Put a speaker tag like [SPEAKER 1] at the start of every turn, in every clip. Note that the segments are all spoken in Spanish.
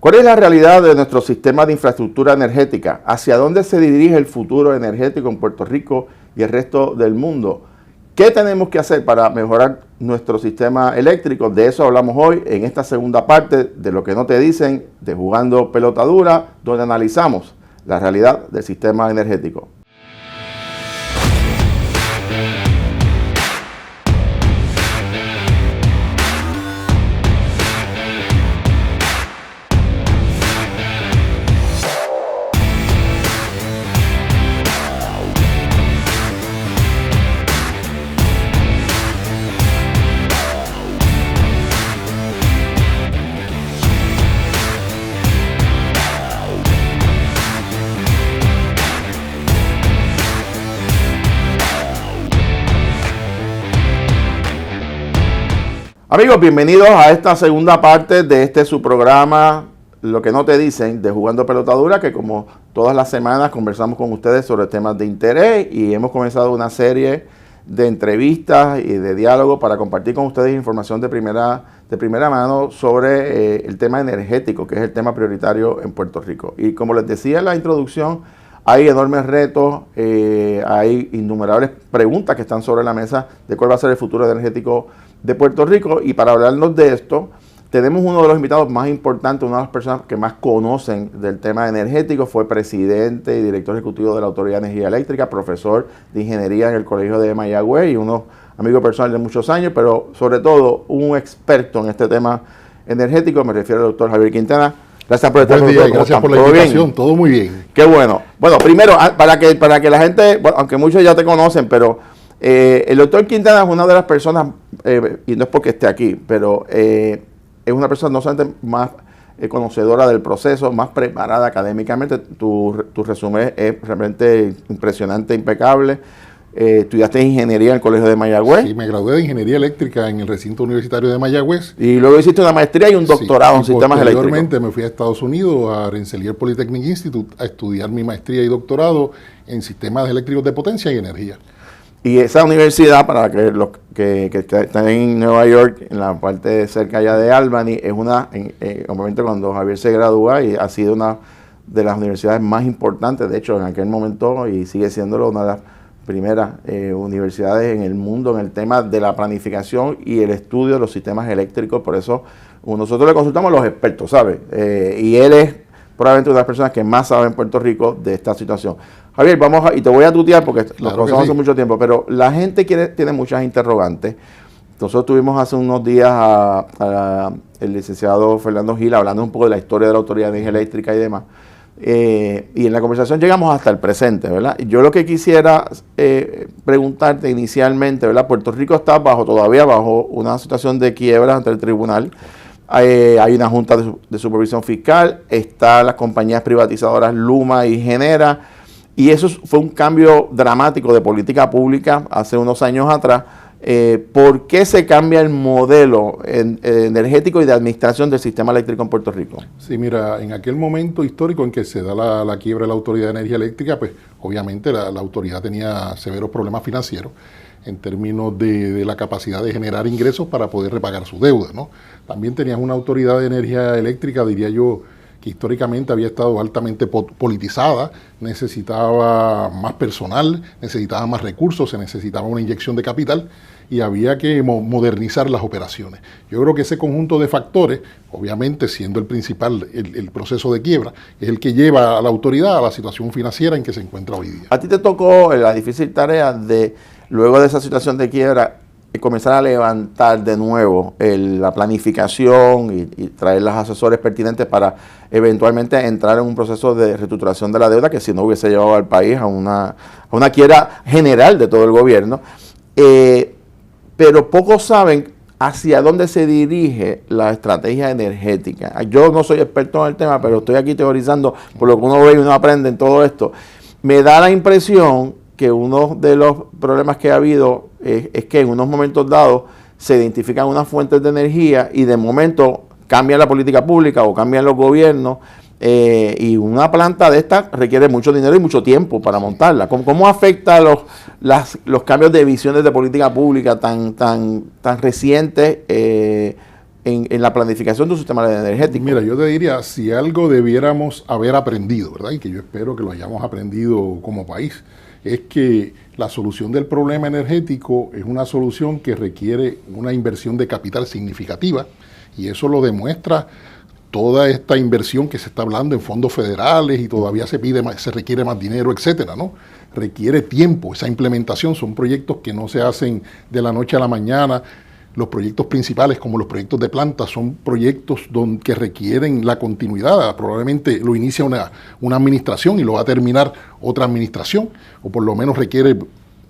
[SPEAKER 1] ¿Cuál es la realidad de nuestro sistema de infraestructura energética? ¿Hacia dónde se dirige el futuro energético en Puerto Rico y el resto del mundo? ¿Qué tenemos que hacer para mejorar nuestro sistema eléctrico? De eso hablamos hoy en esta segunda parte de Lo que no te dicen, de Jugando Pelota Dura, donde analizamos la realidad del sistema energético. Amigos, bienvenidos a esta segunda parte de su programa, Lo que no te dicen, de Jugando Pelota Dura, que como todas las semanas conversamos con ustedes sobre temas de interés y hemos comenzado una serie de entrevistas y de diálogo para compartir con ustedes información de primera mano sobre el tema energético, que es el tema prioritario en Puerto Rico. Y como les decía en la introducción, hay enormes retos, hay innumerables preguntas que están sobre la mesa de cuál va a ser el futuro energético de Puerto Rico, y para hablarnos de esto tenemos uno de los invitados más importantes, una de las personas que más conocen del tema energético. Fue presidente y director ejecutivo de la Autoridad de Energía Eléctrica, profesor de ingeniería en el Colegio de Mayagüez y unos amigos personales de muchos años, pero sobre todo un experto en este tema energético. Me refiero al doctor Javier Quintana. Gracias por estar con nosotros.
[SPEAKER 2] Gracias por la invitación, todo muy bien.
[SPEAKER 1] Qué bueno. Bueno, primero, para que la gente, bueno, aunque muchos ya te conocen, pero el doctor Quintana es una de las personas, y no es porque esté aquí, pero es una persona no solamente más conocedora del proceso, más preparada académicamente. Tu resumen es realmente impresionante, impecable. Estudiaste ingeniería en el Colegio de Mayagüez.
[SPEAKER 2] Sí, me gradué de ingeniería eléctrica en el recinto universitario de Mayagüez.
[SPEAKER 1] Y luego hiciste una maestría y un doctorado en sistemas eléctricos.
[SPEAKER 2] Posteriormente me fui a Estados Unidos, a Rensselaer Polytechnic Institute, a estudiar mi maestría y doctorado en sistemas eléctricos de potencia y energía.
[SPEAKER 1] Y esa universidad, para que los que están en Nueva York, en la parte cerca allá de Albany, es obviamente cuando Javier se gradúa, y ha sido una de las universidades más importantes, de hecho en aquel momento, y sigue siendo una de las primeras universidades en el mundo en el tema de la planificación y el estudio de los sistemas eléctricos. Por eso nosotros le consultamos a los expertos, ¿sabes? Y él es probablemente una de las personas que más sabe en Puerto Rico de esta situación. Javier, y te voy a tutear porque nos conocemos hace mucho tiempo, pero la gente tiene muchas interrogantes. Nosotros tuvimos hace unos días el licenciado Fernando Gil hablando un poco de la historia de la Autoridad de Energía Eléctrica y demás. Y en la conversación llegamos hasta el presente, ¿verdad? Yo lo que quisiera preguntarte inicialmente, ¿verdad? Puerto Rico está todavía bajo una situación de quiebra ante el tribunal. Hay una junta de supervisión fiscal, están las compañías privatizadoras Luma y Genera, y eso fue un cambio dramático de política pública hace unos años atrás. ¿Por qué se cambia el modelo energético y de administración del sistema eléctrico en Puerto Rico?
[SPEAKER 2] Sí, mira, en aquel momento histórico en que se da la quiebra de la Autoridad de Energía Eléctrica, pues obviamente la autoridad tenía severos problemas financieros en términos de la capacidad de generar ingresos para poder repagar su deuda, ¿no? También tenías una Autoridad de Energía Eléctrica, diría yo, que históricamente había estado altamente politizada, necesitaba más personal, necesitaba más recursos, se necesitaba una inyección de capital y había que modernizar las operaciones. Yo creo que ese conjunto de factores, obviamente siendo el principal el proceso de quiebra, es el que lleva a la autoridad a la situación financiera en que se encuentra hoy día.
[SPEAKER 1] A ti te tocó la difícil tarea de, luego de esa situación de quiebra, comenzar a levantar de nuevo la planificación y traer los asesores pertinentes para eventualmente entrar en un proceso de reestructuración de la deuda que si no hubiese llevado al país a una quiebra general de todo el gobierno. Pero pocos saben hacia dónde se dirige la estrategia energética. Yo no soy experto en el tema, pero estoy aquí teorizando por lo que uno ve y uno aprende en todo esto. Me da la impresión que uno de los problemas que ha habido es que en unos momentos dados se identifican unas fuentes de energía y de momento cambian la política pública o cambian los gobiernos y una planta de esta requiere mucho dinero y mucho tiempo para montarla. ¿Cómo afecta los cambios de visiones de política pública tan recientes en la planificación de un sistema energético.
[SPEAKER 2] Mira, yo te diría, si algo debiéramos haber aprendido, ¿verdad? Y que yo espero que lo hayamos aprendido como país, es que la solución del problema energético es una solución que requiere una inversión de capital significativa, y eso lo demuestra toda esta inversión que se está hablando en fondos federales y todavía se requiere más dinero, etcétera, ¿no? Requiere tiempo esa implementación, son proyectos que no se hacen de la noche a la mañana. Los proyectos principales, como los proyectos de planta, son proyectos que requieren la continuidad. Probablemente lo inicia una administración y lo va a terminar otra administración, o por lo menos requiere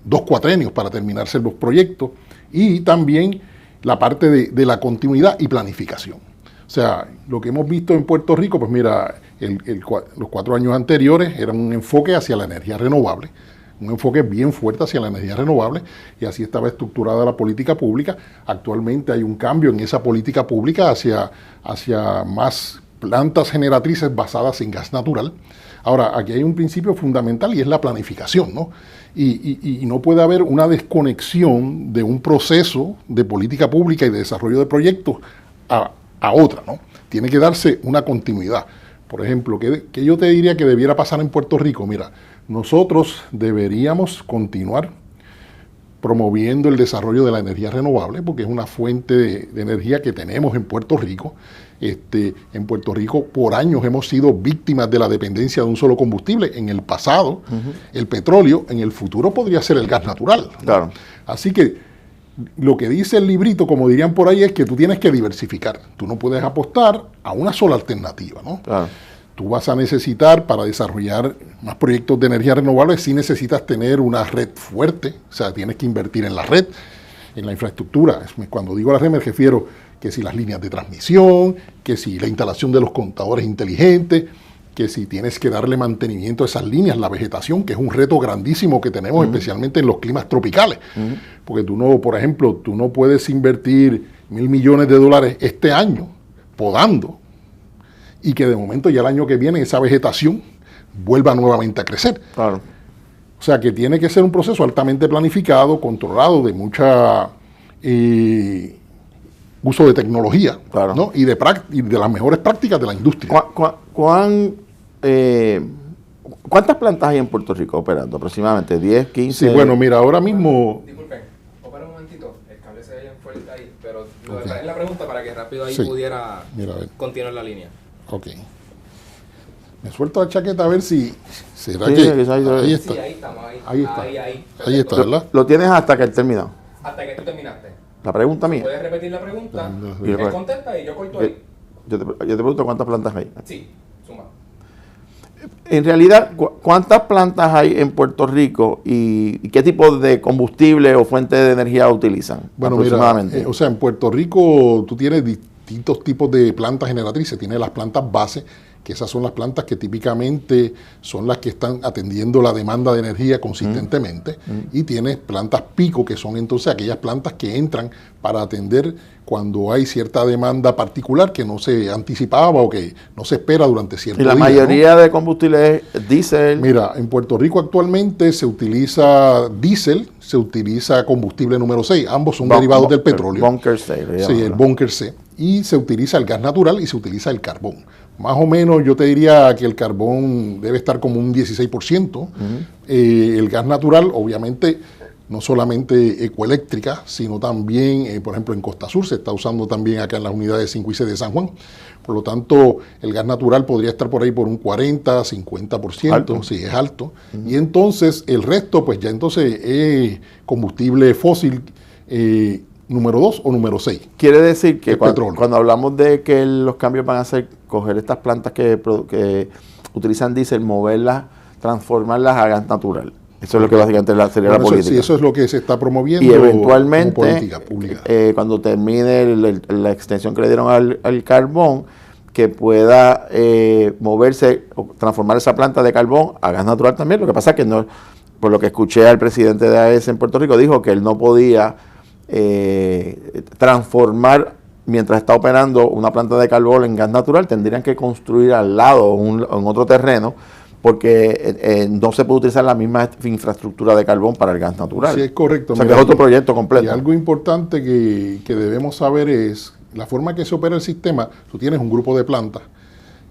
[SPEAKER 2] 2 cuatrenios para terminarse los proyectos. Y también la parte de la continuidad y planificación. O sea, lo que hemos visto en Puerto Rico, pues mira, los 4 años anteriores eran un enfoque hacia la energía renovable, un enfoque bien fuerte hacia la energía renovable, y así estaba estructurada la política pública. Actualmente hay un cambio en esa política pública hacia más plantas generatrices basadas en gas natural. Ahora, aquí hay un principio fundamental y es la planificación, ¿no? Y no puede haber una desconexión de un proceso de política pública y de desarrollo de proyectos a otra, ¿no? Tiene que darse una continuidad. Por ejemplo, ¿qué yo te diría que debiera pasar en Puerto Rico? Mira, nosotros deberíamos continuar promoviendo el desarrollo de la energía renovable, porque es una fuente de energía que tenemos en Puerto Rico. En Puerto Rico por años hemos sido víctimas de la dependencia de un solo combustible. En el pasado, el petróleo, en el futuro podría ser el gas natural, ¿no?
[SPEAKER 1] Claro.
[SPEAKER 2] Así que lo que dice el librito, como dirían por ahí, es que tú tienes que diversificar. Tú no puedes apostar a una sola alternativa, ¿no?
[SPEAKER 1] Claro.
[SPEAKER 2] Tú vas a necesitar, para desarrollar más proyectos de energía renovable, sí necesitas tener una red fuerte, o sea, tienes que invertir en la red, en la infraestructura. Cuando digo la red me refiero que si las líneas de transmisión, que si la instalación de los contadores inteligentes, que si tienes que darle mantenimiento a esas líneas, la vegetación, que es un reto grandísimo que tenemos, especialmente en los climas tropicales. Porque tú no, por ejemplo, tú no puedes invertir $1,000 millones este año podando, y que de momento ya el año que viene esa vegetación vuelva nuevamente a crecer.
[SPEAKER 1] Claro.
[SPEAKER 2] O sea que tiene que ser un proceso altamente planificado, controlado, de mucha uso de tecnología,
[SPEAKER 1] Claro.
[SPEAKER 2] ¿no? y de las mejores prácticas de la industria.
[SPEAKER 1] ¿Cuántas plantas hay en Puerto Rico operando? Aproximadamente 10, 15.
[SPEAKER 2] Sí, bueno, mira, ahora mismo...
[SPEAKER 3] Disculpen, opera un momentito, el cable se ve bien fuerte ahí, pero lo de traer la pregunta para que rápido ahí
[SPEAKER 2] Sí.
[SPEAKER 3] pudiera
[SPEAKER 2] Mira, a ver.
[SPEAKER 3] continuar la línea.
[SPEAKER 2] Ok. Me suelto la chaqueta a ver si... ¿Será
[SPEAKER 1] Sí,
[SPEAKER 2] que...?
[SPEAKER 1] ahí
[SPEAKER 2] Ahí está.
[SPEAKER 3] Sí, ahí estamos, ahí.
[SPEAKER 2] Ahí está.
[SPEAKER 3] Ahí
[SPEAKER 2] Está, ¿verdad?
[SPEAKER 1] Lo tienes hasta que él terminó.
[SPEAKER 3] Hasta que tú terminaste.
[SPEAKER 1] La pregunta mía.
[SPEAKER 3] ¿Puedes repetir la pregunta?
[SPEAKER 1] Sí.
[SPEAKER 3] Él contesta y yo corto ahí.
[SPEAKER 1] Yo te pregunto cuántas plantas hay.
[SPEAKER 3] Sí, suma.
[SPEAKER 1] En realidad, ¿cuántas plantas hay en Puerto Rico y qué tipo de combustible o fuente de energía utilizan?
[SPEAKER 2] Bueno,
[SPEAKER 1] aproximadamente?
[SPEAKER 2] mira, o sea, en Puerto Rico tú tienes distintos tipos de plantas generatrices. Tienes las plantas base, que esas son las plantas que típicamente son las que están atendiendo la demanda de energía consistentemente. Y tienes plantas pico, que son entonces aquellas plantas que entran para atender cuando hay cierta demanda particular que no se anticipaba o que no se espera durante cierto
[SPEAKER 1] Y la
[SPEAKER 2] día,
[SPEAKER 1] mayoría de combustible es diésel.
[SPEAKER 2] Mira, en Puerto Rico actualmente se utiliza diésel, se utiliza combustible número 6, ambos son derivados del petróleo.
[SPEAKER 1] Bunker 6.
[SPEAKER 2] Sí, el bunker C. Y se utiliza el gas natural y se utiliza el carbón. Más o menos yo te diría que el carbón debe estar como un 16%. El gas natural, obviamente, no solamente ecoeléctrica, sino también, por ejemplo, en Costa Sur se está usando también acá en las unidades 5 y 6 de San Juan. Por lo tanto, el gas natural podría estar por ahí por un 40, 50%,
[SPEAKER 1] Alto.
[SPEAKER 2] sí, es alto. Y entonces el resto, pues ya entonces es combustible fósil número 2 o número 6.
[SPEAKER 1] Quiere decir que
[SPEAKER 2] El petróleo.
[SPEAKER 1] cuando hablamos de que los cambios van a ser coger estas plantas que utilizan diésel, moverlas, transformarlas a gas natural. Eso es lo que básicamente sería la
[SPEAKER 2] Bueno,
[SPEAKER 1] política.
[SPEAKER 2] Sí, eso es lo que se está promoviendo
[SPEAKER 1] Y eventualmente,
[SPEAKER 2] como política pública.
[SPEAKER 1] cuando termine la extensión que le dieron al carbón, que pueda moverse o transformar esa planta de carbón a gas natural también. Lo que pasa es que no, por lo que escuché al presidente de AES en Puerto Rico, dijo que él no podía transformar, mientras está operando una planta de carbón en gas natural, tendrían que construir al lado en otro terreno, porque no se puede utilizar la misma infraestructura de carbón para el gas natural.
[SPEAKER 2] Sí, es correcto.
[SPEAKER 1] O sea,
[SPEAKER 2] Mira,
[SPEAKER 1] que es otro proyecto completo.
[SPEAKER 2] Y algo importante que debemos saber es la forma que se opera el sistema, tú tienes un grupo de plantas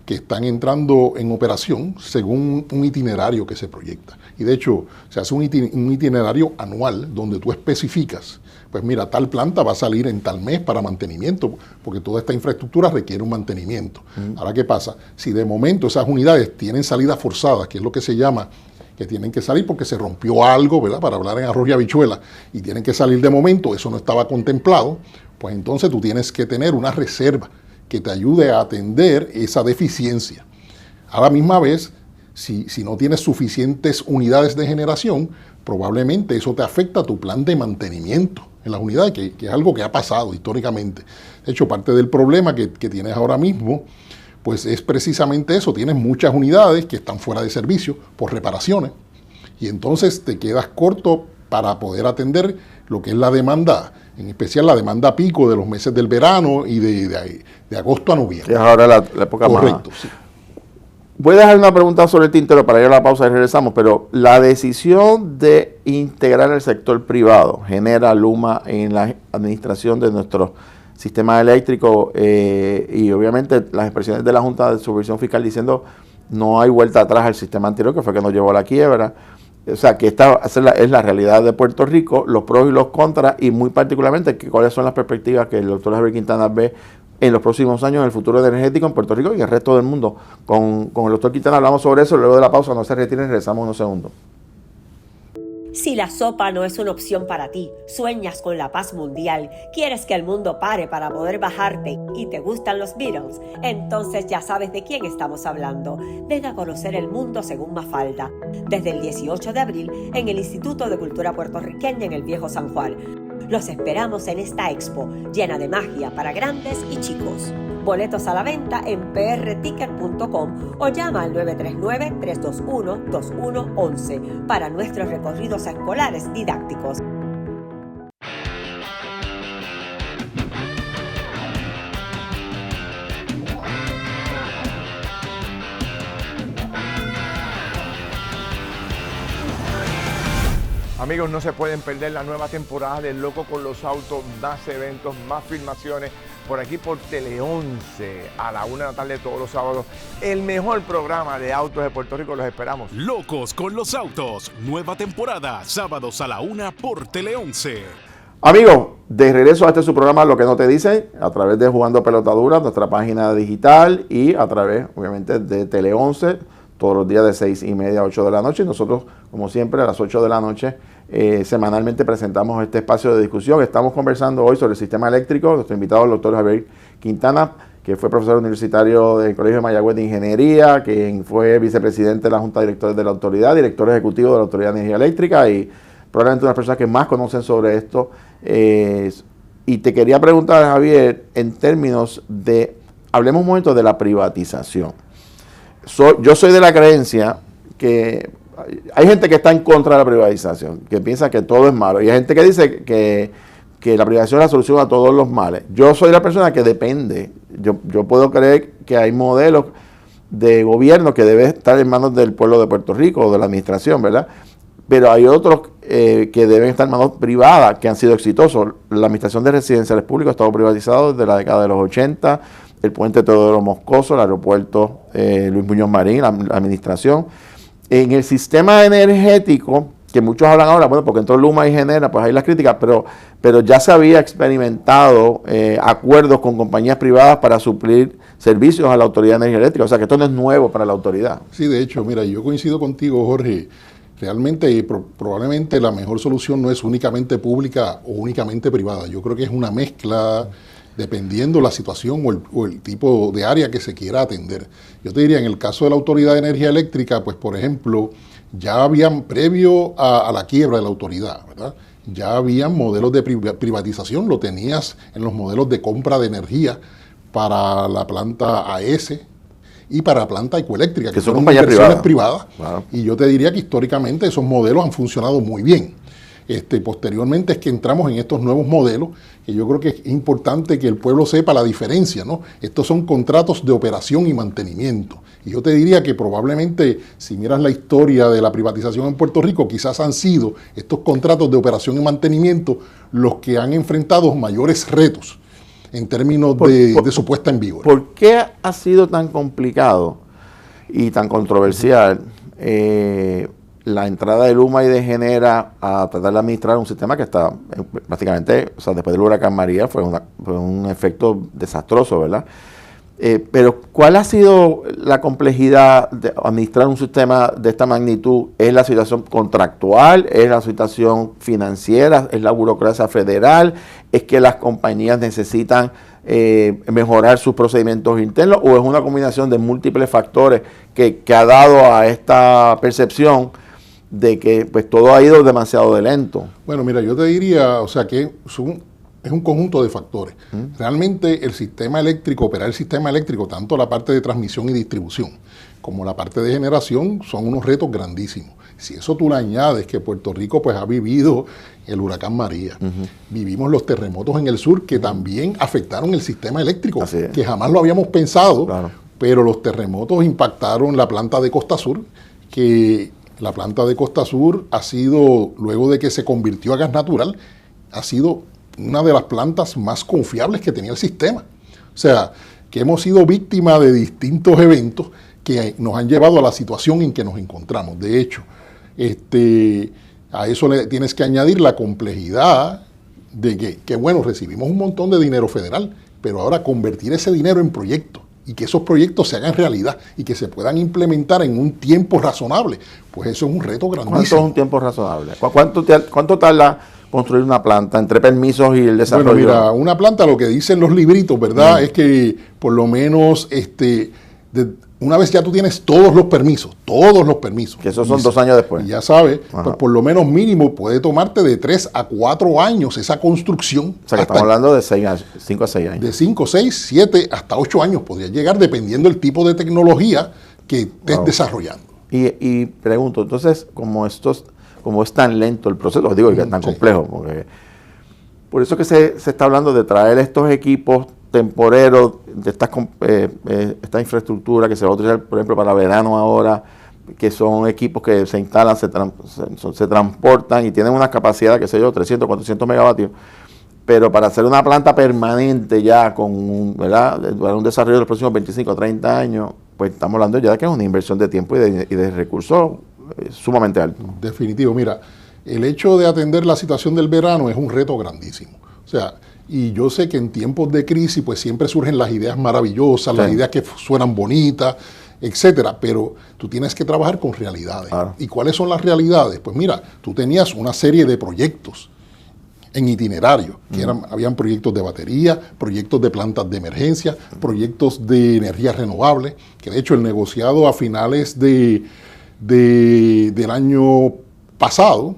[SPEAKER 2] que están entrando en operación según un itinerario que se proyecta. Y de hecho, se hace un itinerario anual donde tú especificas, pues mira, tal planta va a salir en tal mes para mantenimiento, porque toda esta infraestructura requiere un mantenimiento. Ahora, ¿qué pasa? Si de momento esas unidades tienen salida forzada, que es lo que se llama, que tienen que salir porque se rompió algo, ¿verdad? Para hablar en arroz y habichuela, y tienen que salir de momento, eso no estaba contemplado, pues entonces tú tienes que tener una reserva que te ayude a atender esa deficiencia. A la misma vez, si no tienes suficientes unidades de generación, probablemente eso te afecta a tu plan de mantenimiento en las unidades, que es algo que ha pasado históricamente. De hecho, parte del problema que tienes ahora mismo, pues es precisamente eso, tienes muchas unidades que están fuera de servicio por reparaciones, y entonces te quedas corto para poder atender lo que es la demanda, en especial la demanda pico de los meses del verano y de agosto a noviembre.
[SPEAKER 1] Que es ahora la época
[SPEAKER 2] correcto,
[SPEAKER 1] más...
[SPEAKER 2] sí.
[SPEAKER 1] Voy a dejar una pregunta sobre el tintero para ir a la pausa y regresamos, pero la decisión de integrar el sector privado, Genera, Luma, en la administración de nuestro sistema eléctrico y obviamente las expresiones de la Junta de Supervisión Fiscal diciendo no hay vuelta atrás al sistema anterior, que fue que nos llevó a la quiebra. O sea, que esta es la realidad de Puerto Rico, los pros y los contras, y muy particularmente cuáles son las perspectivas que el doctor Javier Quintana ve en los próximos años en el futuro energético en Puerto Rico y en el resto del mundo. Con el doctor Quintana hablamos sobre eso, luego de la pausa no se retiren, regresamos unos segundos.
[SPEAKER 4] Si la sopa no es una opción para ti, sueñas con la paz mundial, quieres que el mundo pare para poder bajarte y te gustan los Beatles, entonces ya sabes de quién estamos hablando. Ven a conocer el mundo según Mafalda, desde el 18 de abril en el Instituto de Cultura Puertorriqueña en el Viejo San Juan. Los esperamos en esta expo, llena de magia para grandes y chicos. Boletos a la venta en prticket.com o llama al 939-321-2111 para nuestros recorridos escolares didácticos.
[SPEAKER 5] Amigos, no se pueden perder la nueva temporada de Loco con los Autos, más eventos, más filmaciones, por aquí por Tele 11, a la 1 de la tarde todos los sábados. El mejor programa de autos de Puerto Rico, los esperamos.
[SPEAKER 6] Locos con los Autos, nueva temporada, sábados a la 1 por Tele 11.
[SPEAKER 1] Amigos, de regreso a este su programa Lo que no te dicen, a través de Jugando Pelotadura, nuestra página digital, y a través, obviamente, de Tele 11, todos los días de 6:30 a 8 de la noche. Y nosotros, como siempre, a las 8 de la noche, semanalmente presentamos este espacio de discusión. Estamos conversando hoy sobre el sistema eléctrico. Nuestro invitado, el doctor Javier Quintana, que fue profesor universitario del Colegio de Mayagüez de Ingeniería, quien fue vicepresidente de la Junta de Directores de la Autoridad, director ejecutivo de la Autoridad de Energía Eléctrica, y probablemente una de las personas que más conocen sobre esto. Y te quería preguntar, Javier, en términos de, hablemos un momento de la privatización. Yo soy de la creencia que hay gente que está en contra de la privatización, que piensa que todo es malo, y hay gente que dice que la privatización es la solución a todos los males. Yo soy la persona que depende. Yo puedo creer que hay modelos de gobierno que deben estar en manos del pueblo de Puerto Rico o de la administración, ¿verdad? Pero hay otros que deben estar en manos privadas que han sido exitosos. La administración de residenciales públicos ha estado privatizado desde la década de los 80, el puente Teodoro Moscoso, el aeropuerto Luis Muñoz Marín, la administración. En el sistema energético, que muchos hablan ahora, bueno, porque entró Luma y Genera, pues hay las críticas, pero ya se había experimentado acuerdos con compañías privadas para suplir servicios a la Autoridad de Energía Eléctrica. O sea, que esto no es nuevo para la autoridad.
[SPEAKER 2] Sí, de hecho, mira, yo coincido contigo, Jorge. Realmente, probablemente la mejor solución no es únicamente pública o únicamente privada. Yo creo que es una mezcla dependiendo la situación o el tipo de área que se quiera atender. Yo te diría, en el caso de la Autoridad de Energía Eléctrica, pues por ejemplo, ya habían, previo a la quiebra de la autoridad, ¿verdad?, ya habían modelos de privatización, lo tenías en los modelos de compra de energía para la planta AES y para la planta ecoeléctrica, que son inversiones privadas. Claro. Y yo te diría que históricamente esos modelos han funcionado muy bien. Posteriormente es que entramos en estos nuevos modelos, que yo creo que es importante que el pueblo sepa la diferencia, ¿no? Estos son contratos de operación y mantenimiento. Y yo te diría que probablemente, si miras la historia de la privatización en Puerto Rico, quizás han sido estos contratos de operación y mantenimiento los que han enfrentado mayores retos. en términos de su puesta en vigor.
[SPEAKER 1] ¿Por qué ha sido tan complicado y tan controversial la entrada de Luma y de Genera a tratar de administrar un sistema que está prácticamente, o sea, después del huracán María fue un efecto desastroso, ¿verdad? Pero ¿cuál ha sido la complejidad de administrar un sistema de esta magnitud? ¿Es la situación contractual? ¿Es la situación financiera? ¿Es la burocracia federal? ¿Es que las compañías necesitan mejorar sus procedimientos internos? ¿O es una combinación de múltiples factores que ha dado a esta percepción de que pues todo ha ido demasiado de lento?
[SPEAKER 2] Bueno, mira, yo te diría, o sea, que es un conjunto de factores. Realmente el sistema eléctrico, operar el sistema eléctrico, tanto la parte de transmisión y distribución como la parte de generación, son unos retos grandísimos. Si eso tú le añades que Puerto Rico pues ha vivido el huracán María, vivimos los terremotos en el sur que también afectaron el sistema eléctrico, que jamás lo habíamos pensado, pero los terremotos impactaron la planta de Costa Sur, que la planta de Costa Sur ha sido, luego de que se convirtió a gas natural, ha sido una de las plantas más confiables que tenía el sistema. O sea, que hemos sido víctimas de distintos eventos que nos han llevado a la situación en que nos encontramos. De hecho, a eso le tienes que añadir la complejidad de que bueno, recibimos un montón de dinero federal, pero ahora convertir ese dinero en proyectos y que esos proyectos se hagan realidad y que se puedan implementar en un tiempo razonable, pues eso es un reto grandísimo.
[SPEAKER 1] ¿Cuánto es un tiempo razonable? ¿Cuánto tarda construir una planta entre permisos y el desarrollo?
[SPEAKER 2] Bueno, mira, una planta, lo que dicen los libritos, ¿verdad? Es que por lo menos una vez ya tú tienes todos los permisos.
[SPEAKER 1] Que esos son 2 años después.
[SPEAKER 2] Y ya sabes, pues por lo menos mínimo puede tomarte de 3 a 4 años esa construcción.
[SPEAKER 1] O sea, que estamos hablando de 5 a 6 años.
[SPEAKER 2] De 5, 6, 7 hasta 8 años podría llegar dependiendo del tipo de tecnología que estés desarrollando.
[SPEAKER 1] Y pregunto, entonces, como es tan lento el proceso, os digo que es tan complejo, porque por eso que se está hablando de traer estos equipos temporeros, de esta infraestructura que se va a utilizar, por ejemplo, para verano ahora, que son equipos que se instalan, se transportan y tienen una capacidad, qué sé yo, 300, 400 megavatios, pero para hacer una planta permanente ya ¿verdad? Para un desarrollo de los próximos 25 o 30 años, pues estamos hablando ya de que es una inversión de tiempo y de recursos sumamente alto.
[SPEAKER 2] Definitivo. Mira, el hecho de atender la situación del verano es un reto grandísimo. O sea, y yo sé que en tiempos de crisis pues siempre surgen las ideas maravillosas, las ideas que suenan bonitas, etcétera, pero tú tienes que trabajar con realidades. Claro. ¿Y cuáles son las realidades? Pues mira, tú tenías una serie de proyectos en itinerario, que habían proyectos de batería, proyectos de plantas de emergencia, proyectos de energía renovable, que de hecho el negociado a finales del año pasado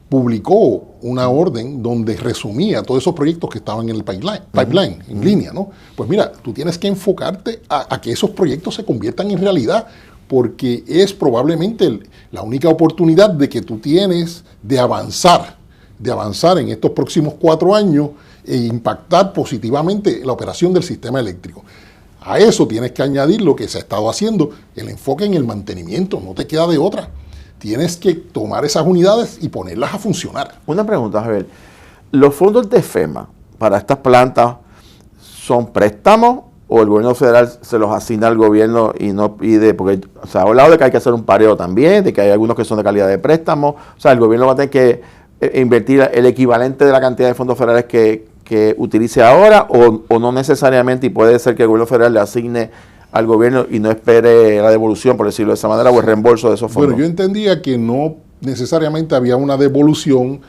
[SPEAKER 2] publicó una orden donde resumía todos esos proyectos que estaban en el pipeline, en línea, ¿no? Pues mira, tú tienes que enfocarte a que esos proyectos se conviertan en realidad, porque es probablemente la única oportunidad de que tú tienes de avanzar en estos próximos 4 años e impactar positivamente la operación del sistema eléctrico. A eso tienes que añadir lo que se ha estado haciendo, el enfoque en el mantenimiento, no te queda de otra. Tienes que tomar esas unidades y ponerlas a funcionar.
[SPEAKER 1] Una pregunta, Javier. ¿Los fondos de FEMA para estas plantas son préstamos o el gobierno federal se los asigna al gobierno y no pide? Porque se ha hablado de que hay que hacer un pareo también, de que hay algunos que son de calidad de préstamo. O sea, el gobierno va a tener que invertir el equivalente de la cantidad de fondos federales que utilice ahora o no necesariamente, y puede ser que el gobierno federal le asigne al gobierno y no espere la devolución, por decirlo de esa manera, o el reembolso de esos fondos.
[SPEAKER 2] Bueno, yo entendía que no necesariamente había una devolución.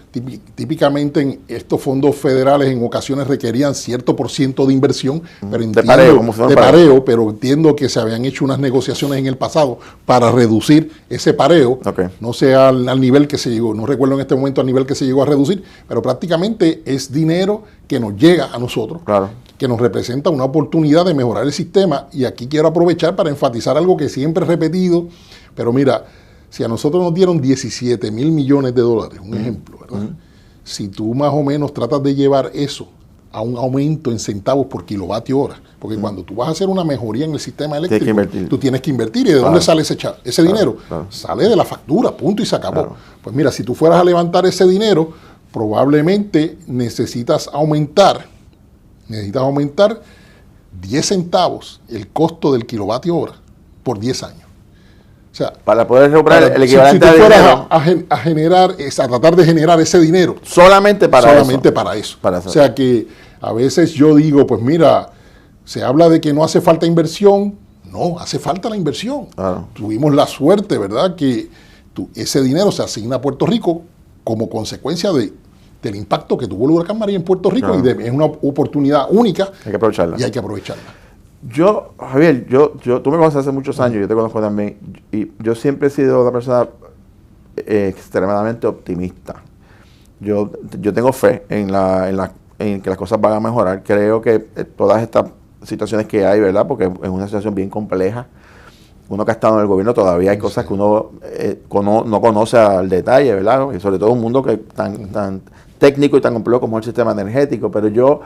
[SPEAKER 2] Típicamente en estos fondos federales en ocasiones requerían cierto % de inversión, pero pero entiendo que se habían hecho unas negociaciones en el pasado para reducir ese pareo. Okay. No sé al nivel que se llegó, no recuerdo en este momento al nivel que se llegó a reducir, pero prácticamente es dinero que nos llega a nosotros. Claro. Que nos representa una oportunidad de mejorar el sistema, y aquí quiero aprovechar para enfatizar algo que siempre he repetido, pero mira, si a nosotros nos dieron 17 mil millones de dólares, un ejemplo, ¿verdad? Si tú más o menos tratas de llevar eso a un aumento en centavos por kilovatio hora, porque cuando tú vas a hacer una mejoría en el sistema eléctrico, tú tienes que invertir. ¿Y de dónde sale ese dinero? Sale de la factura, punto, y se acabó. Pues mira, si tú fueras a levantar ese dinero, probablemente necesitas aumentar necesitas aumentar 10 centavos el costo del kilovatio hora por 10 años. O sea,
[SPEAKER 1] para poder recuperar el equivalente
[SPEAKER 2] si tú fueras
[SPEAKER 1] a
[SPEAKER 2] tratar de generar ese dinero.
[SPEAKER 1] Solamente para
[SPEAKER 2] eso. O sea que a veces yo digo, pues mira, se habla de que no hace falta inversión. No, hace falta la inversión.
[SPEAKER 1] Claro.
[SPEAKER 2] Tuvimos la suerte, ¿verdad?, que ese dinero se asigna a Puerto Rico como consecuencia del impacto que tuvo el huracán María en Puerto Rico. Claro. Y es una oportunidad única.
[SPEAKER 1] Hay que aprovecharla.
[SPEAKER 2] Y hay que aprovecharla.
[SPEAKER 1] Javier, tú me conoces hace muchos años, yo te conozco también, y yo siempre he sido una persona extremadamente optimista. Yo tengo fe en que las cosas van a mejorar. Creo que todas estas situaciones que hay, ¿verdad? Porque es una situación bien compleja. Uno que ha estado en el gobierno todavía hay cosas que uno no conoce al detalle, ¿verdad? Y sobre todo un mundo que tan técnico y tan complejo como el sistema energético. Pero yo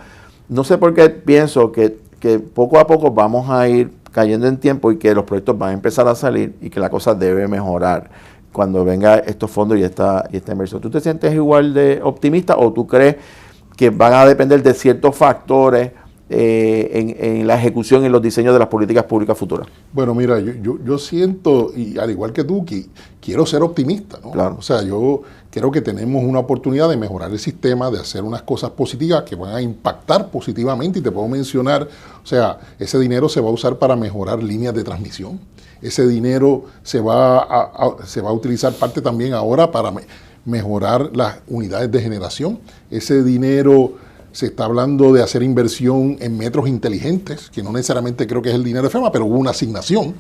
[SPEAKER 1] no sé por qué pienso que poco a poco vamos a ir cayendo en tiempo y que los proyectos van a empezar a salir y que la cosa debe mejorar cuando venga estos fondos y esta inversión. ¿Tú te sientes igual de optimista o tú crees que van a depender de ciertos factores en la ejecución y en los diseños de las políticas públicas futuras?
[SPEAKER 2] Bueno, mira, yo siento, y al igual que tú, que quiero ser optimista, ¿no?
[SPEAKER 1] Claro.
[SPEAKER 2] O sea, yo creo que tenemos una oportunidad de mejorar el sistema, de hacer unas cosas positivas que van a impactar positivamente, y te puedo mencionar, o sea, ese dinero se va a usar para mejorar líneas de transmisión, ese dinero se va a utilizar parte también ahora para mejorar las unidades de generación, ese dinero. Se está hablando de hacer inversión en metros inteligentes, que no necesariamente creo que es el dinero de FEMA, pero hubo una asignación.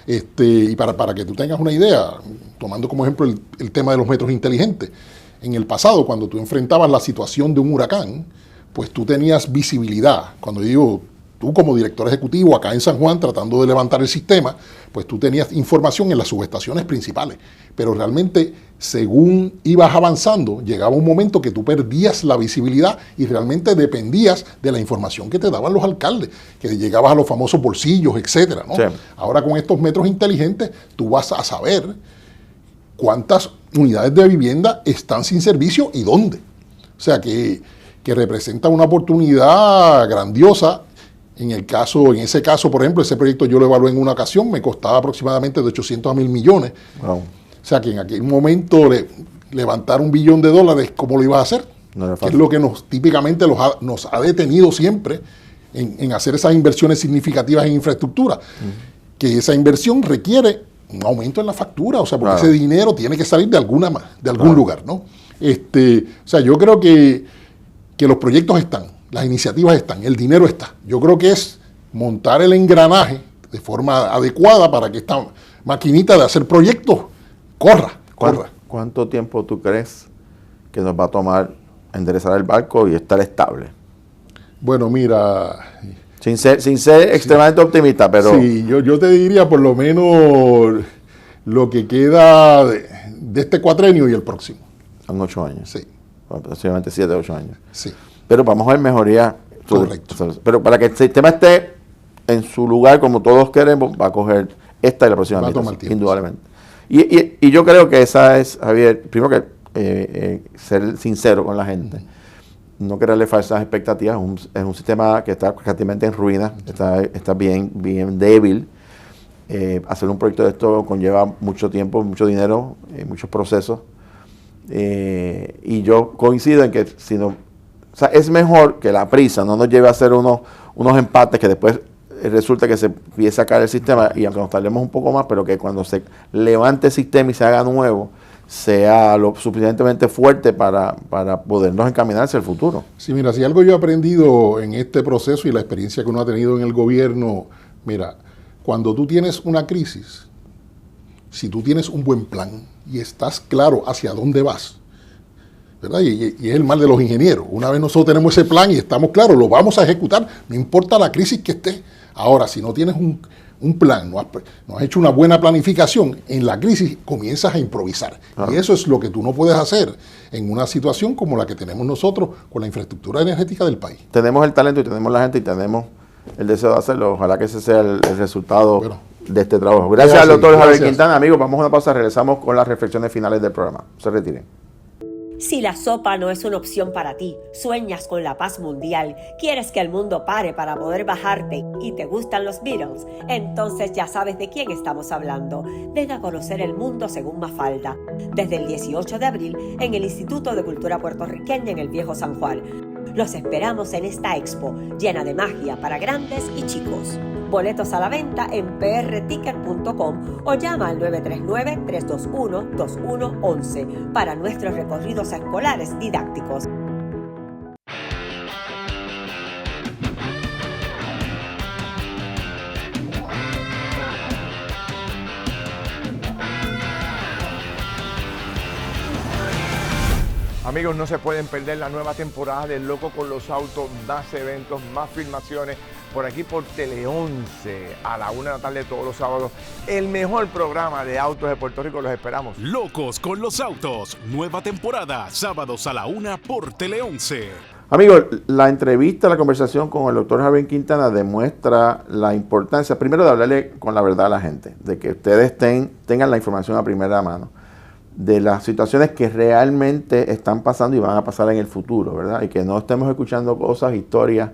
[SPEAKER 2] Y para que tú tengas una idea, tomando como ejemplo el tema de los metros inteligentes, en el pasado, cuando tú enfrentabas la situación de un huracán, pues tú tenías visibilidad. Cuando digo tú como director ejecutivo acá en San Juan tratando de levantar el sistema, pues tú tenías información en las subestaciones principales. Pero realmente, según ibas avanzando, llegaba un momento que tú perdías la visibilidad y realmente dependías de la información que te daban los alcaldes, que llegabas a los famosos bolsillos, etcétera, ¿no? Sí. Ahora con estos metros inteligentes, tú vas a saber cuántas unidades de vivienda están sin servicio y dónde. O sea que representa una oportunidad grandiosa. En ese caso, por ejemplo, ese proyecto yo lo evalué en una ocasión, me costaba aproximadamente de 800 a 1,000 millones. Wow. O sea que en aquel momento levantar $1 billón, ¿cómo lo ibas a hacer? No que es lo que típicamente nos ha detenido siempre en hacer esas inversiones significativas en infraestructura. Que esa inversión requiere un aumento en la factura, o sea, porque ese dinero tiene que salir de algún lugar, ¿no? O sea, yo creo que los proyectos están. Las iniciativas están, el dinero está. Yo creo que es montar el engranaje de forma adecuada para que esta maquinita de hacer proyectos corra.
[SPEAKER 1] ¿Cuánto tiempo tú crees que nos va a tomar enderezar el barco y estar estable?
[SPEAKER 2] Bueno, mira...
[SPEAKER 1] Sin ser extremadamente optimista, pero...
[SPEAKER 2] Sí, yo te diría por lo menos lo que queda de este cuatrenio y el próximo.
[SPEAKER 1] Son 8 años.
[SPEAKER 2] Sí.
[SPEAKER 1] Aproximadamente 7, 8 años.
[SPEAKER 2] Sí.
[SPEAKER 1] Pero vamos a ver mejoría.
[SPEAKER 2] Correcto.
[SPEAKER 1] Pero para que el sistema esté en su lugar como todos queremos, va a coger esta y la próxima mitad, indudablemente. Y yo creo que esa es, Javier, primero que ser sincero con la gente, no crearle falsas expectativas. Es un sistema que está prácticamente en ruinas, está bien débil. Hacer un proyecto de esto conlleva mucho tiempo, mucho dinero, muchos procesos. Y yo coincido en que o sea, es mejor que la prisa no nos lleve a hacer unos empates que después resulta que se empiece a caer el sistema, y aunque nos tardemos un poco más, pero que cuando se levante el sistema y se haga nuevo, sea lo suficientemente fuerte para podernos encaminar hacia el futuro.
[SPEAKER 2] Sí, mira, si algo yo he aprendido en este proceso y la experiencia que uno ha tenido en el gobierno, mira, cuando tú tienes una crisis, si tú tienes un buen plan y estás claro hacia dónde vas, ¿verdad? Y es el mal de los ingenieros. Una vez nosotros tenemos ese plan y estamos claros, lo vamos a ejecutar, no importa la crisis que esté. Ahora, si no tienes un plan, no has hecho una buena planificación, en la crisis comienzas a improvisar. Y eso es lo que tú no puedes hacer en una situación como la que tenemos nosotros con la infraestructura energética del país.
[SPEAKER 1] Tenemos el talento y tenemos la gente y tenemos el deseo de hacerlo. Ojalá que ese sea el resultado de este trabajo. Gracias al doctor Javier Quintana. Amigos, vamos a una pausa, regresamos con las reflexiones finales del programa. Se retiren.
[SPEAKER 4] Si la sopa no es una opción para ti, sueñas con la paz mundial, quieres que el mundo pare para poder bajarte y te gustan los Beatles, entonces ya sabes de quién estamos hablando. Ven a conocer el mundo según Mafalda, desde el 18 de abril en el Instituto de Cultura Puertorriqueña en el Viejo San Juan. Los esperamos en esta expo llena de magia para grandes y chicos. Boletos a la venta en prticket.com o llama al 939-321-2111 para nuestros recorridos escolares didácticos.
[SPEAKER 5] Amigos, no se pueden perder la nueva temporada de Loco con los Autos, más eventos, más filmaciones, por aquí por Tele 11, a la 1 de la tarde todos los sábados. El mejor programa de autos de Puerto Rico, los esperamos.
[SPEAKER 6] Locos con los Autos, nueva temporada, sábados a la 1 por Tele 11.
[SPEAKER 1] Amigos, la entrevista, la conversación con el doctor Javier Quintana demuestra la importancia, primero, de hablarle con la verdad a la gente, de que ustedes tengan la información a primera mano de las situaciones que realmente están pasando y van a pasar en el futuro, ¿verdad? Y que no estemos escuchando cosas, historias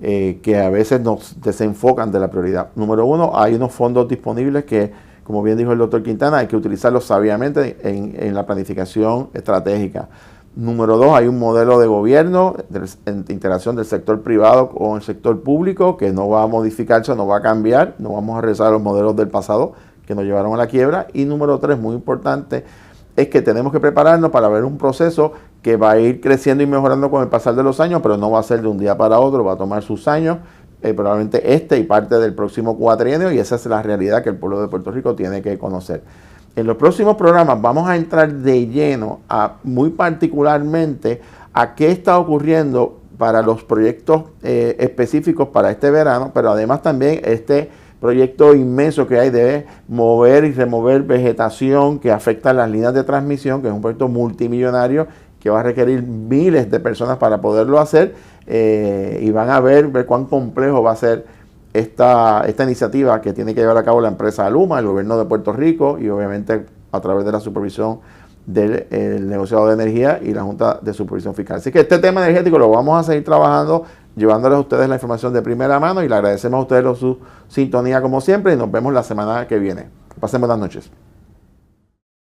[SPEAKER 1] que a veces nos desenfocan de la prioridad. Número uno, hay unos fondos disponibles que, como bien dijo el doctor Quintana, hay que utilizarlos sabiamente en la planificación estratégica. Número dos, hay un modelo de gobierno, de integración del sector privado con el sector público, que no va a modificarse, no va a cambiar, no vamos a regresar a los modelos del pasado que nos llevaron a la quiebra. Y número tres, muy importante, es que tenemos que prepararnos para ver un proceso que va a ir creciendo y mejorando con el pasar de los años, pero no va a ser de un día para otro, va a tomar sus años, probablemente y parte del próximo cuatrienio, y esa es la realidad que el pueblo de Puerto Rico tiene que conocer. En los próximos programas vamos a entrar de lleno, muy particularmente, a qué está ocurriendo para los proyectos específicos para este verano, pero además también proyecto inmenso que hay de mover y remover vegetación que afecta las líneas de transmisión, que es un proyecto multimillonario que va a requerir miles de personas para poderlo hacer, y van a ver cuán complejo va a ser esta iniciativa que tiene que llevar a cabo la empresa Luma, el gobierno de Puerto Rico, y obviamente a través de la supervisión del negociado de energía y la Junta de Supervisión Fiscal. Así que este tema energético lo vamos a seguir trabajando, llevándoles a ustedes la información de primera mano, y le agradecemos a ustedes su sintonía como siempre, y nos vemos la semana que viene. Pasen buenas noches.